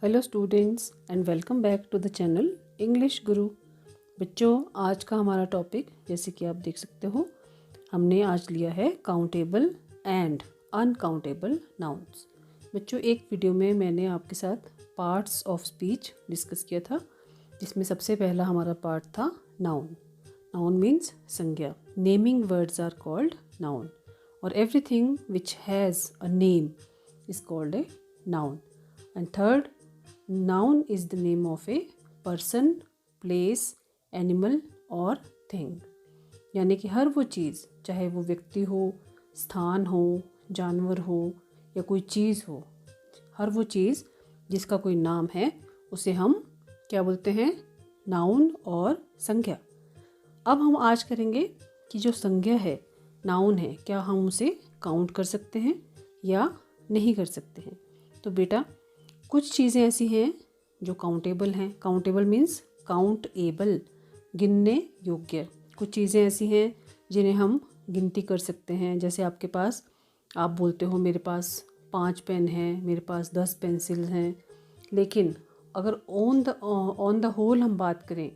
Hello students and welcome back to the channel English Guru. बच्चों, आज का हमारा टॉपिक जैसे कि आप देख सकते हो, हमने आज लिया है काउंटेबल एंड अनकाउंटेबल नाउन्स। बच्चों, एक वीडियो में मैंने आपके साथ पार्ट्स ऑफ स्पीच डिस्कस किया था, जिसमें सबसे पहला हमारा पार्ट था नाउन। नाउन मीन्स संज्ञा। Naming words are called noun और everything which has a name is called a noun. And third, noun is the name of a person, place, animal और thing। यानी कि हर वो चीज़, चाहे वो व्यक्ति हो, स्थान हो, जानवर हो या कोई चीज़ हो, हर वो चीज़ जिसका कोई नाम है उसे हम क्या बोलते हैं? नाउन और संज्ञा। अब हम आज करेंगे कि जो संज्ञा है, नाउन है, क्या हम उसे काउंट कर सकते हैं या नहीं कर सकते हैं। तो बेटा, कुछ चीज़ें ऐसी हैं जो काउंटेबल हैं। काउंटेबल मीन्स काउंटेबल, गिनने योग्य। कुछ चीज़ें ऐसी हैं जिन्हें हम गिनती कर सकते हैं। जैसे आपके पास, आप बोलते हो मेरे पास 5 पेन हैं, मेरे पास 10 पेंसिल हैं। लेकिन अगर ऑन द होल हम बात करें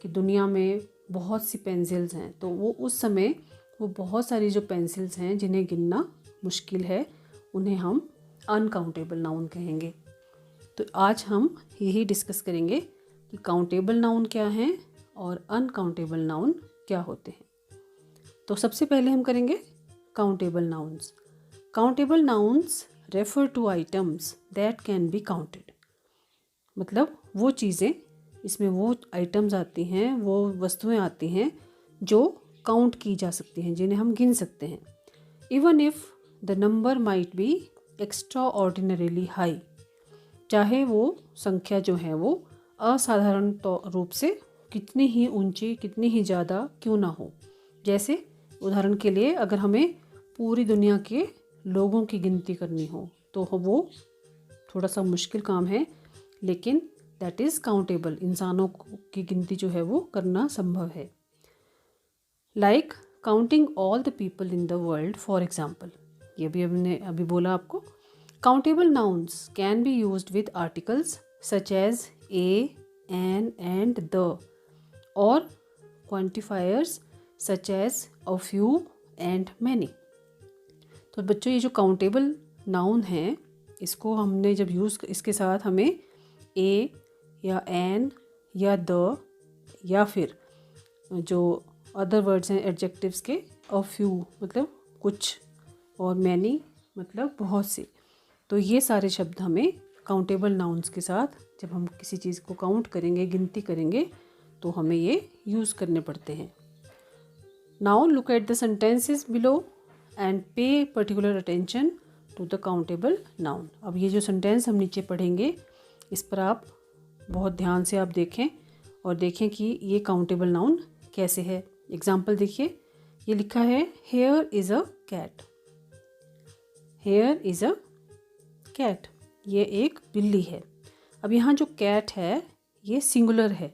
कि दुनिया में बहुत सी पेंसिल्स हैं, तो वो उस समय वो बहुत सारी जो पेंसिल्स हैं जिन्हें गिनना मुश्किल है, उन्हें हम अनकाउंटेबल नाउन कहेंगे। तो आज हम यही डिस्कस करेंगे कि काउंटेबल नाउन क्या हैं और अनकाउंटेबल नाउन क्या होते हैं। तो सबसे पहले हम करेंगे countable nouns. Countable nouns refer to items that can be counted. मतलब वो चीज़ें, इसमें वो आइटम्स आती हैं, वो वस्तुएं आती हैं जो काउंट की जा सकती हैं, जिन्हें हम गिन सकते हैं। Even if the number might be extra ordinarily high, चाहे वो संख्या जो है वो असाधारण रूप से कितनी ही ऊंची, कितनी ही ज़्यादा क्यों ना हो। जैसे उदाहरण के लिए, अगर हमें पूरी दुनिया के लोगों की गिनती करनी हो तो वो थोड़ा सा मुश्किल काम है, लेकिन दैट इज़ काउंटेबल। इंसानों की गिनती जो है वो करना संभव है। Like counting all the people in the world for example. ये भी हमने अभी बोला आपको। Countable nouns can be used with articles such as a, an, and the, or quantifiers such as a few and many। तो बच्चों, ये जो काउंटेबल नाउन है, इसको हमने जब यूज़, इसके साथ हमें a या an या the या फिर जो अदर वर्ड्स हैं एडजेक्टिव्स के, a few मतलब कुछ और many मतलब बहुत से, तो ये सारे शब्द हमें काउंटेबल नाउन्स के साथ जब हम किसी चीज़ को काउंट करेंगे, गिनती करेंगे, तो हमें ये यूज़ करने पड़ते हैं। Now look at the sentences below and pay particular attention to the countable noun. अब ये जो सेंटेंस हम नीचे पढ़ेंगे, इस पर आप बहुत ध्यान से आप देखें और देखें कि ये काउंटेबल नाउन कैसे है। एग्जाम्पल देखिए, ये लिखा है here is a cat. Here is a cat, ये एक बिल्ली है। अब यहाँ जो कैट है ये सिंगुलर है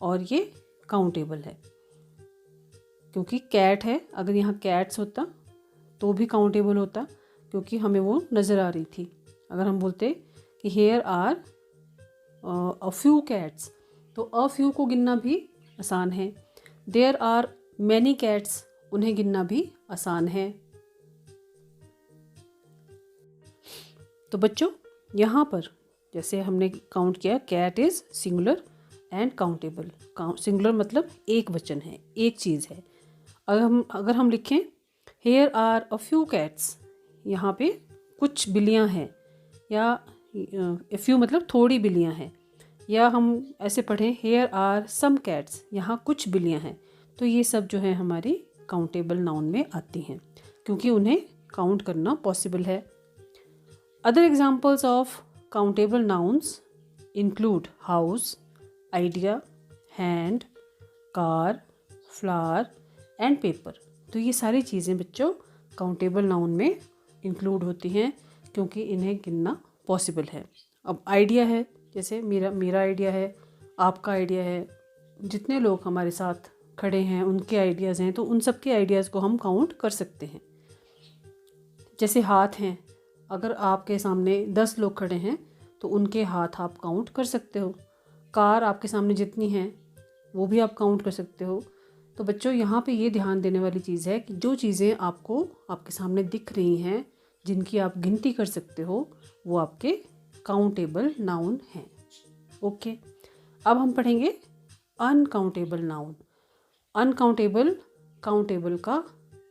और ये काउंटेबल है, क्योंकि कैट है। अगर यहाँ कैट्स होता तो भी काउंटेबल होता, क्योंकि हमें वो नज़र आ रही थी। अगर हम बोलते कि here are a few cats, तो अ फ्यू को गिनना भी आसान है। देयर आर मैनी कैट्स, उन्हें गिनना भी आसान है। तो बच्चों, यहाँ पर जैसे हमने काउंट किया, cat is singular and countable. Singular मतलब एक वचन है, एक चीज़ है। अगर हम लिखें here are a few cats, यहाँ पे कुछ बिल्लियाँ हैं, या ए फ्यू मतलब थोड़ी बिल्लियाँ हैं, या हम ऐसे पढ़ें हेयर आर सम कैट्स, यहाँ कुछ बिल्लियाँ हैं, तो ये सब जो है हमारी काउंटेबल नाउन में आती हैं, क्योंकि उन्हें काउंट करना पॉसिबल है। Other examples of countable nouns include house, idea, hand, car, flower and paper। तो ये सारी चीज़ें बच्चों काउंटेबल नाउन में इंक्लूड होती हैं, क्योंकि इन्हें गिनना पॉसिबल है। अब आइडिया है, जैसे मेरा आइडिया है, आपका आइडिया है, जितने लोग हमारे साथ खड़े हैं उनके आइडियाज़ हैं, तो उन सब के आइडियाज़ को हम काउंट कर सकते हैं। जैसे हाथ हैं, अगर आपके सामने 10 लोग खड़े हैं तो उनके हाथ आप काउंट कर सकते हो। कार आपके सामने जितनी हैं वो भी आप काउंट कर सकते हो। तो बच्चों यहाँ पे ये ध्यान देने वाली चीज़ है कि जो चीज़ें आपको आपके सामने दिख रही हैं, जिनकी आप गिनती कर सकते हो, वो आपके काउंटेबल नाउन हैं। ओके, अब हम पढ़ेंगे अनकाउंटेबल नाउन। अनकाउंटेबल काउंटेबल का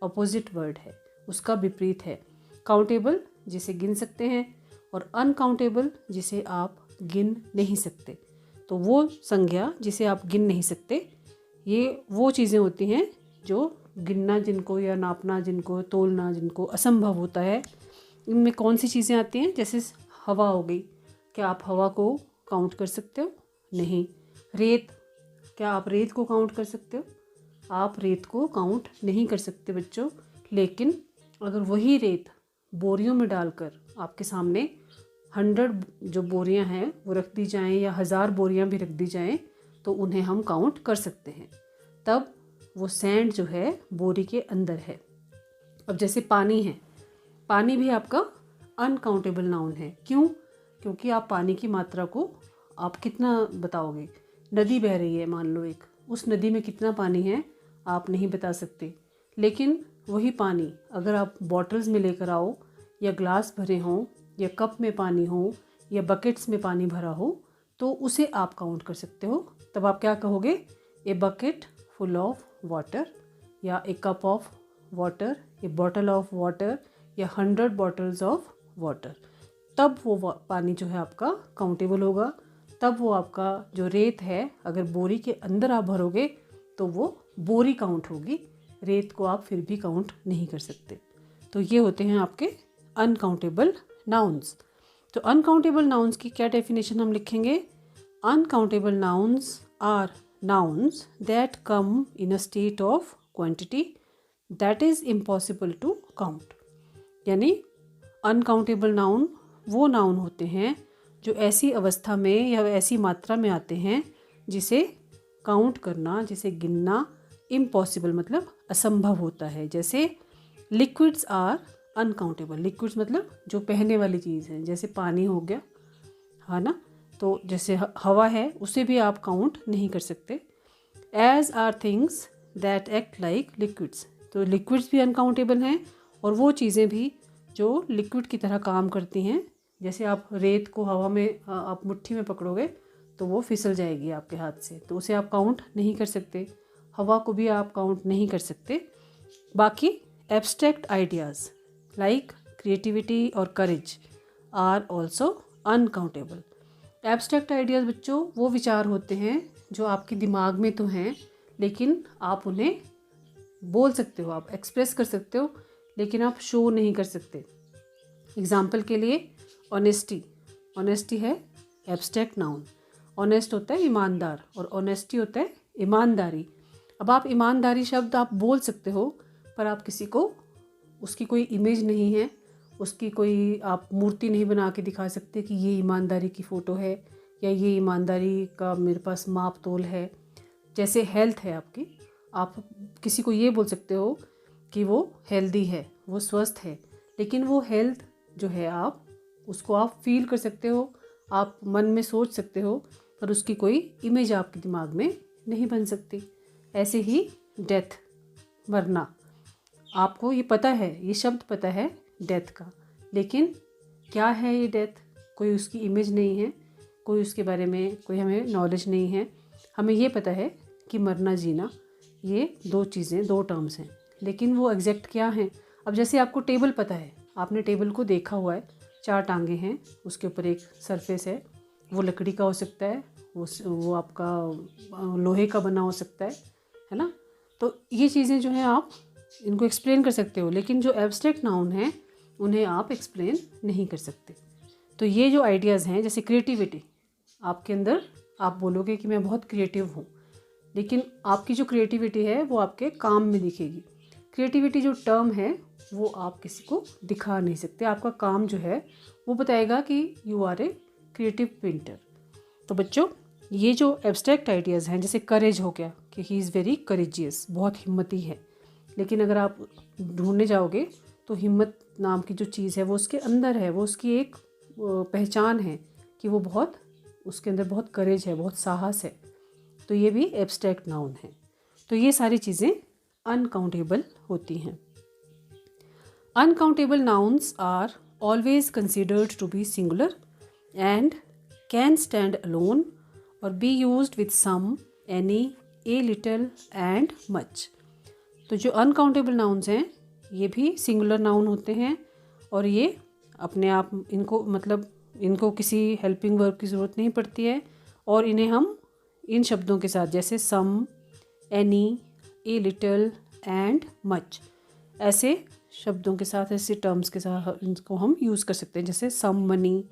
अपोजिट वर्ड है, उसका विपरीत है। काउंटेबल जिसे गिन सकते हैं और अनकाउंटेबल जिसे आप गिन नहीं सकते। तो वो संज्ञा जिसे आप गिन नहीं सकते, ये वो चीज़ें होती हैं जो गिनना जिनको या नापना जिनको, तोलना जिनको असंभव होता है। इनमें कौन सी चीज़ें आती हैं? जैसे हवा हो गई, क्या आप हवा को काउंट कर सकते हो? नहीं। रेत, क्या आप रेत को काउंट कर सकते हो? आप रेत को काउंट नहीं कर सकते बच्चों। लेकिन अगर वही रेत बोरियों में डालकर आपके सामने 100 जो बोरियां हैं वो रख दी जाएं या 1000 बोरियां भी रख दी जाएं, तो उन्हें हम काउंट कर सकते हैं। तब वो सैंड जो है बोरी के अंदर है। अब जैसे पानी है, पानी भी आपका अनकाउंटेबल नाउन है। क्यों? क्योंकि आप पानी की मात्रा को आप कितना बताओगे? नदी बह रही है मान लो एक, उस नदी में कितना पानी है आप नहीं बता सकते। लेकिन वही पानी अगर आप बॉटल्स में लेकर आओ, या ग्लास भरे हों, या कप में पानी हो, या बकेट्स में पानी भरा हो, तो उसे आप काउंट कर सकते हो। तब आप क्या कहोगे? A bucket full of water, या a cup of water, a bottle of water, या 100 बॉटल्स ऑफ वाटर। तब वो पानी जो है आपका काउंटेबल होगा। तब वो आपका जो रेत है, अगर बोरी के अंदर आप भरोगे तो वो बोरी काउंट होगी, रेत को आप फिर भी काउंट नहीं कर सकते। तो ये होते हैं आपके अनकाउंटेबल नाउन्स। तो अनकाउंटेबल नाउन्स की क्या डेफिनेशन हम लिखेंगे? Uncountable nouns are nouns that come in a state of quantity that is impossible to count। यानी अनकाउंटेबल नाउन वो नाउन होते हैं जो ऐसी अवस्था में या ऐसी मात्रा में आते हैं जिसे काउंट करना, जिसे गिनना इम्पॉसिबल मतलब असंभव होता है। जैसे लिक्विड्स आर अनकाउंटेबल। लिक्विड्स मतलब जो बहने वाली चीज़ है, जैसे पानी हो गया, है ना। तो जैसे हवा है, उसे भी आप काउंट नहीं कर सकते। As are things that act like liquids. तो लिक्विड्स भी अनकाउंटेबल हैं, और वो चीज़ें भी जो लिक्विड की तरह काम करती हैं। जैसे आप रेत को हवा में आप मुट्ठी में पकड़ोगे तो वो फिसल जाएगी आपके हाथ से, तो उसे आप काउंट नहीं कर सकते। हवा को भी आप काउंट नहीं कर सकते। बाकी एब्स्ट्रैक्ट आइडियाज़ लाइक क्रिएटिविटी और courage are also uncountable. Abstract ideas बच्चों वो विचार होते हैं जो आपके दिमाग में तो हैं, लेकिन आप उन्हें बोल सकते हो, आप एक्सप्रेस कर सकते हो, लेकिन आप शो नहीं कर सकते। एग्जाम्पल के लिए ऑनेस्टी। ऑनेस्टी है एब्स्ट्रैक्ट नाउन। ऑनेस्ट होता है ईमानदार, और ऑनेस्टी होता है ईमानदारी। अब आप ईमानदारी शब्द आप बोल सकते हो, पर आप किसी को उसकी कोई इमेज नहीं है, उसकी कोई आप मूर्ति नहीं बना के दिखा सकते कि ये ईमानदारी की फ़ोटो है या ये ईमानदारी का मेरे पास माप तोल है। जैसे हेल्थ है आपकी, आप किसी को ये बोल सकते हो कि वो हेल्दी है, वो स्वस्थ है, लेकिन वो हेल्थ जो है आप उसको आप फील कर सकते हो, आप मन में सोच सकते हो, पर उसकी कोई इमेज आपके दिमाग में नहीं बन सकती। ऐसे ही डेथ, मरना, आपको ये पता है, ये शब्द पता है डेथ का, लेकिन क्या है ये डेथ? कोई उसकी इमेज नहीं है, कोई उसके बारे में कोई हमें नॉलेज नहीं है। हमें ये पता है कि मरना जीना ये दो चीज़ें, दो टर्म्स हैं, लेकिन वो एग्जैक्ट क्या हैं? अब जैसे आपको टेबल पता है, आपने टेबल को देखा हुआ है, 4 टांगे हैं, उसके ऊपर एक सरफेस है, वो लकड़ी का हो सकता है, वो आपका लोहे का बना हो सकता है ना। तो ये चीज़ें जो हैं आप इनको एक्सप्लेन कर सकते हो, लेकिन जो एब्स्ट्रैक्ट नाउन हैं उन्हें आप एक्सप्लेन नहीं कर सकते। तो ये जो आइडियाज़ हैं, जैसे क्रिएटिविटी, आपके अंदर आप बोलोगे कि मैं बहुत क्रिएटिव हूँ, लेकिन आपकी जो क्रिएटिविटी है वो आपके काम में दिखेगी। क्रिएटिविटी जो टर्म है वो आप किसी को दिखा नहीं सकते, आपका काम जो है वो बताएगा कि you are a creative painter. तो बच्चों ये जो एब्स्ट्रैक्ट आइडियाज़ हैं, जैसे करेज हो गया कि ही इज़ वेरी करेजियस, बहुत हिम्मती है, लेकिन अगर आप ढूंढने जाओगे तो हिम्मत नाम की जो चीज़ है वो उसके अंदर है, वो उसकी एक पहचान है कि वो बहुत, उसके अंदर बहुत करेज है, बहुत साहस है, तो ये भी एब्स्ट्रैक्ट नाउन है। तो ये सारी चीज़ें अनकाउंटेबल होती हैं। Uncountable nouns are always considered to be singular and can stand alone और be used with some, any, a little and much. तो जो अनकाउंटेबल नाउन्स हैं ये भी सिंगुलर नाउन होते हैं और ये अपने आप, इनको किसी हेल्पिंग वर्ब की ज़रूरत नहीं पड़ती है और इन्हें हम इन शब्दों के साथ जैसे some, any, a little and much, ऐसे शब्दों के साथ, ऐसे टर्म्स के साथ इनको हम यूज़ कर सकते हैं। जैसे some money,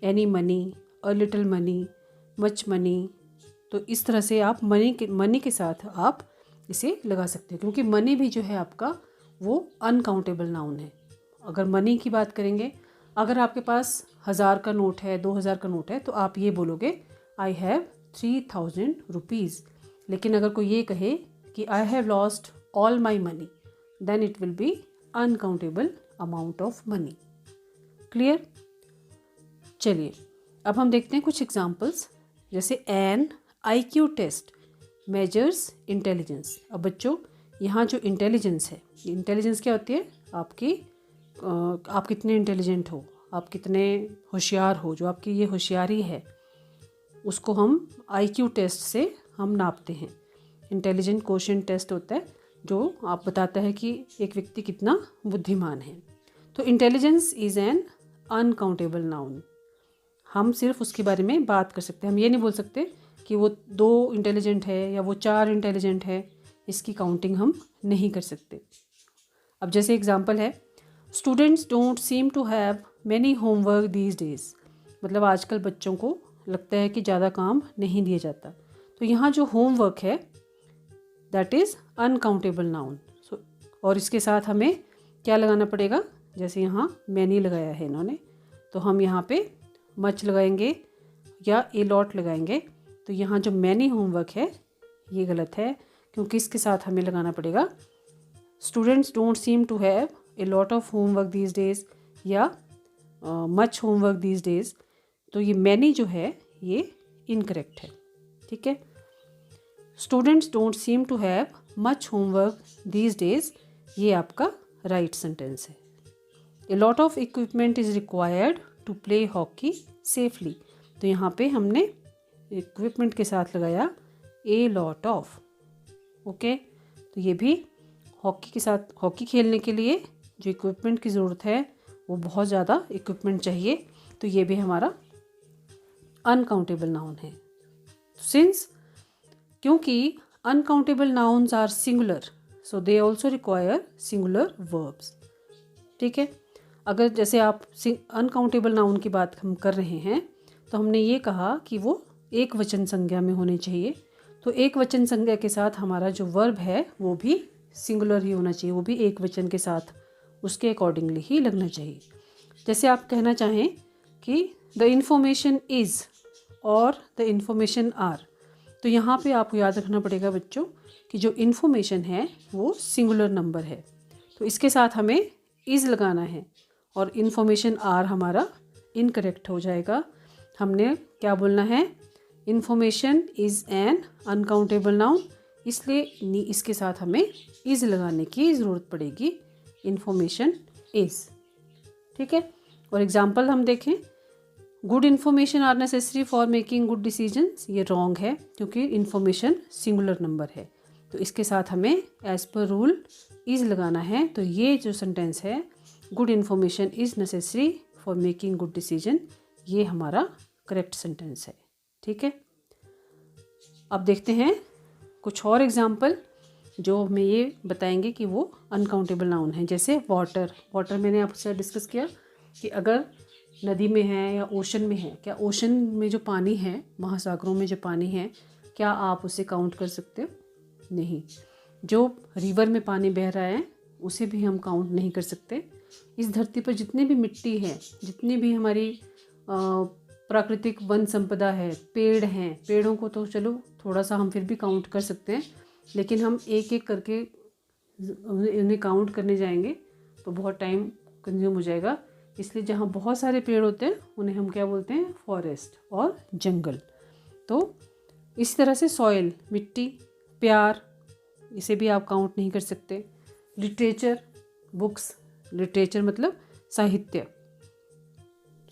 any money, a little money, much money. तो इस तरह से आप मनी के साथ आप इसे लगा सकते हैं, क्योंकि मनी भी जो है आपका वो अनकाउंटेबल नाउन है। अगर मनी की बात करेंगे, अगर आपके पास 1000 का नोट है, 2000 का नोट है, तो आप ये बोलोगे आई हैव 3000 रुपीज़। लेकिन अगर कोई ये कहे कि I have lost all my money, then it will be uncountable amount of money. Clear? चलिए अब हम देखते हैं कुछ एग्जाम्पल्स। जैसे an IQ test measures intelligence. अब बच्चों यहाँ जो इंटेलिजेंस है, इंटेलिजेंस क्या होती है? आप कितने इंटेलिजेंट हो, आप कितने होशियार हो, जो आपकी ये होशियारी है उसको हम IQ टेस्ट से हम नापते हैं। इंटेलिजेंट क्वोशिएंट टेस्ट होता है जो आप बताता है कि एक व्यक्ति कितना बुद्धिमान है। तो intelligence is an uncountable noun. हम सिर्फ उसके बारे में बात कर सकते हैं, हम ये नहीं बोल सकते कि वो 2 इंटेलिजेंट है या वो 4 इंटेलिजेंट है, इसकी काउंटिंग हम नहीं कर सकते। अब जैसे एग्जांपल है, students don't seem to have many homework these days. मतलब आजकल बच्चों को लगता है कि ज़्यादा काम नहीं दिया जाता। तो यहाँ जो होमवर्क है दैट इज़ अनकाउंटेबल नाउन। और इसके साथ हमें क्या लगाना पड़ेगा? जैसे यहाँ मैनी लगाया है इन्होंने, तो हम यहाँ पे मच लगाएंगे या ए लॉट लगाएंगे। तो यहाँ जो मैनी होमवर्क है ये गलत है, क्योंकि इसके साथ हमें लगाना पड़ेगा students don't seem to have a lot of homework these days या मच होमवर्क दीज डेज। तो ये मैनी जो है ये इनकरेक्ट है। ठीक है, students don't seem to have much homework these days, ये आपका राइट सेंटेंस है। A lot of equipment is required to play hockey safely. तो यहाँ पे हमने इक्विपमेंट के साथ लगाया ए लॉट ऑफ। ओके, तो ये भी हॉकी के साथ, हॉकी खेलने के लिए जो इक्विपमेंट की ज़रूरत है वो बहुत ज़्यादा इक्विपमेंट चाहिए, तो ये भी हमारा अनकाउंटेबल नाउन है। सिंस क्योंकि uncountable nouns are singular, so they also require singular verbs. ठीक है, अगर जैसे आप अनकाउंटेबल नाउन की बात हम कर रहे हैं तो हमने ये कहा कि वो एक वचन संज्ञा में होने चाहिए। तो एक वचन संज्ञा के साथ हमारा जो वर्ब है वो भी सिंगुलर ही होना चाहिए, वो भी एक वचन के साथ उसके अकॉर्डिंगली ही लगना चाहिए। जैसे आप कहना चाहें कि द इन्फॉर्मेशन इज़ और द इन्फॉर्मेशन आर, तो यहाँ पे आपको याद रखना पड़ेगा बच्चों कि जो इन्फॉर्मेशन है वो सिंगुलर नंबर है, तो इसके साथ हमें इज़ लगाना है और इन्फॉर्मेशन आर हमारा इनकरेक्ट हो जाएगा। हमने क्या बोलना है? Information is an uncountable noun, इसलिए इसके साथ हमें इज़ लगाने की ज़रूरत पड़ेगी, इन्फॉर्मेशन इज़। ठीक है, और एग्जांपल हम देखें, good information are necessary for making good decisions, ये रॉन्ग है क्योंकि इन्फॉर्मेशन सिंगुलर नंबर है, तो इसके साथ हमें एज़ पर रूल इज़ लगाना है। तो ये जो सेंटेंस है, good information is necessary for making good decision, ये हमारा करेक्ट सेंटेंस है। ठीक है, अब देखते हैं कुछ और एग्जाम्पल जो हमें ये बताएंगे कि वो अनकाउंटेबल नाउन है। जैसे वाटर, वाटर मैंने आपसे डिस्कस किया कि अगर नदी में है या ओशन में है, क्या ओशन में जो पानी है, महासागरों में जो पानी है, क्या आप उसे काउंट कर सकते हो? नहीं। जो रिवर में पानी बह रहा है उसे भी हम काउंट नहीं कर सकते। इस धरती पर जितने भी मिट्टी है, जितनी भी हमारी प्राकृतिक वन संपदा है, पेड़ हैं, पेड़ों को तो चलो थोड़ा सा हम फिर भी काउंट कर सकते हैं, लेकिन हम एक एक करके उन्हें काउंट करने जाएंगे तो बहुत टाइम कंज्यूम हो जाएगा, इसलिए जहाँ बहुत सारे पेड़ होते हैं उन्हें हम क्या बोलते हैं, फॉरेस्ट और जंगल। तो इसी तरह से सॉइल, मिट्टी, प्यार, इसे भी आप काउंट नहीं कर सकते। लिटरेचर, बुक्स, लिटरेचर मतलब साहित्य,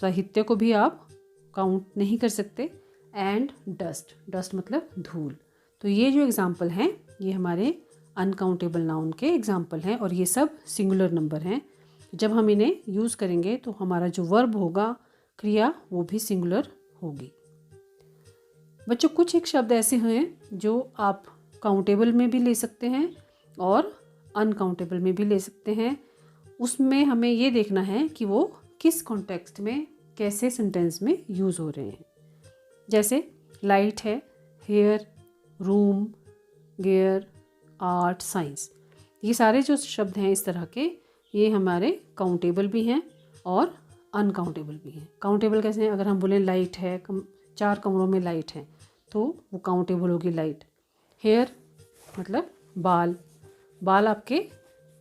साहित्य को भी आप काउंट नहीं कर सकते। एंड डस्ट, डस्ट मतलब धूल। तो ये जो एग्जाम्पल हैं ये हमारे अनकाउंटेबल नाउन के एग्जाम्पल हैं और ये सब सिंगुलर नंबर हैं। जब हम इन्हें यूज़ करेंगे तो हमारा जो वर्ब होगा, क्रिया, वो भी सिंगुलर होगी। बच्चों कुछ एक शब्द ऐसे हैं जो आप काउंटेबल में भी ले सकते हैं और अनकाउंटेबल में भी ले सकते हैं। उसमें हमें ये देखना है कि वो किस कॉन्टेक्स्ट में, कैसे सेंटेंस में यूज़ हो रहे हैं। जैसे लाइट है, hair, room, gear, art, science, ये सारे जो शब्द हैं इस तरह के, ये हमारे काउंटेबल भी हैं और अनकाउंटेबल भी हैं। काउंटेबल कैसे हैं, अगर हम बोलें लाइट है, 4 कमरों में लाइट है, तो वो काउंटेबल होगी लाइट। हेयर मतलब बाल, बाल आपके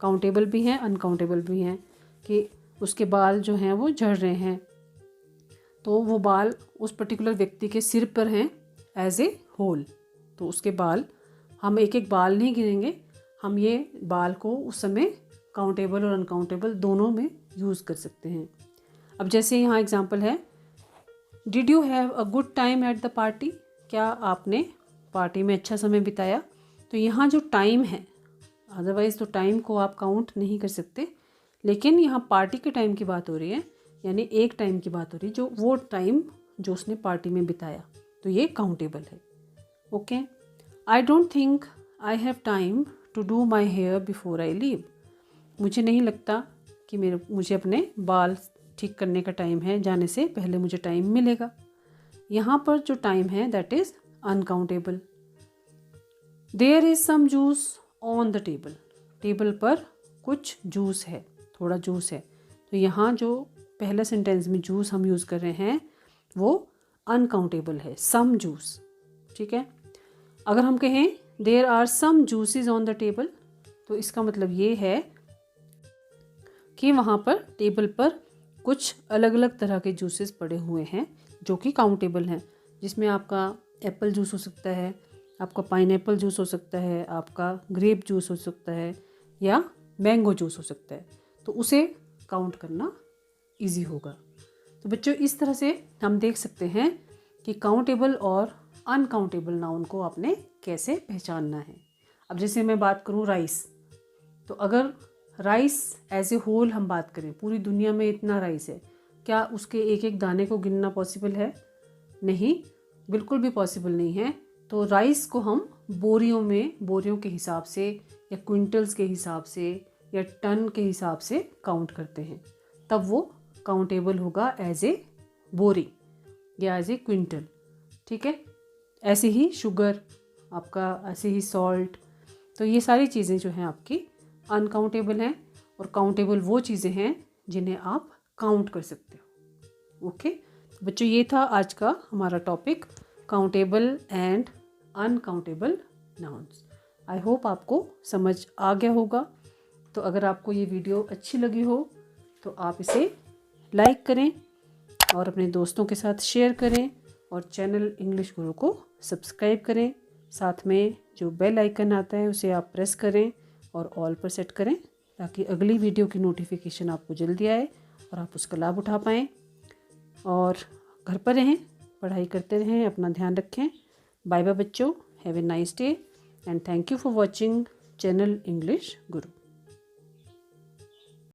काउंटेबल भी हैं, अनकाउंटेबल भी हैं, कि उसके बाल जो हैं वो झड़ रहे हैं, तो वो बाल उस पर्टिकुलर व्यक्ति के सिर पर हैं एज ए होल, तो उसके बाल, हम एक एक बाल नहीं गिनेंगे, हम ये बाल को उस समय काउंटेबल और अनकाउंटेबल दोनों में यूज़ कर सकते हैं। अब जैसे यहाँ एग्जांपल है, did you have a good time at the party, क्या आपने पार्टी में अच्छा समय बिताया। तो यहाँ जो टाइम है, अदरवाइज़ तो टाइम को आप काउंट नहीं कर सकते, लेकिन यहाँ पार्टी के टाइम की बात हो रही है, यानी एक टाइम की बात हो रही है, जो वो टाइम जो उसने पार्टी में बिताया, तो ये काउंटेबल है। Okay, I don't think I have time to do my hair before I leave, मुझे नहीं लगता कि मुझे अपने बाल ठीक करने का टाइम है, जाने से पहले मुझे टाइम मिलेगा। यहाँ पर जो टाइम है that is uncountable. There is some juice on the table, table पर कुछ जूस है, थोड़ा जूस है, तो यहाँ जो पहले सेंटेंस में जूस हम यूज़ कर रहे हैं वो अनकाउंटेबल है, सम जूस। ठीक है, अगर हम कहें there are some juices on the table, तो इसका मतलब ये है कि वहाँ पर टेबल पर कुछ अलग अलग तरह के जूसेस पड़े हुए हैं जो कि काउंटेबल हैं, जिसमें आपका एप्पल जूस हो सकता है, आपका पाइनएप्पल जूस हो सकता है, आपका ग्रेप जूस हो सकता है, या मैंगो जूस हो सकता है, तो उसे काउंट करना इजी होगा। तो बच्चों इस तरह से हम देख सकते हैं कि काउंटेबल और अनकाउंटेबल नाउन को आपने कैसे पहचानना है। अब जैसे मैं बात करूँ राइस, तो अगर राइस एज ए होल हम बात करें, पूरी दुनिया में इतना राइस है, क्या उसके एक एक दाने को गिनना पॉसिबल है? नहीं, बिल्कुल भी पॉसिबल नहीं है। तो राइस को हम बोरियों में, बोरियों के हिसाब से या क्विंटल्स के हिसाब से या टन के हिसाब से काउंट करते हैं, तब वो काउंटेबल होगा एज ए बोरी या एज ए क्विंटल। ठीक है, ऐसे ही शुगर आपका, ऐसे ही सॉल्ट, तो ये सारी चीज़ें जो हैं आपकी अनकाउंटेबल हैं, और काउंटेबल वो चीज़ें हैं जिन्हें आप काउंट कर सकते हो। ओके बच्चों, ये था आज का हमारा topic, countable and uncountable nouns. I hope आपको समझ आ गया होगा। तो अगर आपको ये वीडियो अच्छी लगी हो तो आप इसे लाइक करें और अपने दोस्तों के साथ शेयर करें, और चैनल इंग्लिश गुरु को सब्सक्राइब करें। साथ में जो बेल आइकन आता है उसे आप प्रेस करें और ऑल पर सेट करें, ताकि अगली वीडियो की नोटिफिकेशन आपको जल्दी आए और आप उसका लाभ उठा पाएँ। और घर पर रहें, पढ़ाई करते रहें, अपना ध्यान रखें। बाय बाय बच्चों, have a nice day and thank you for watching channel English Guru.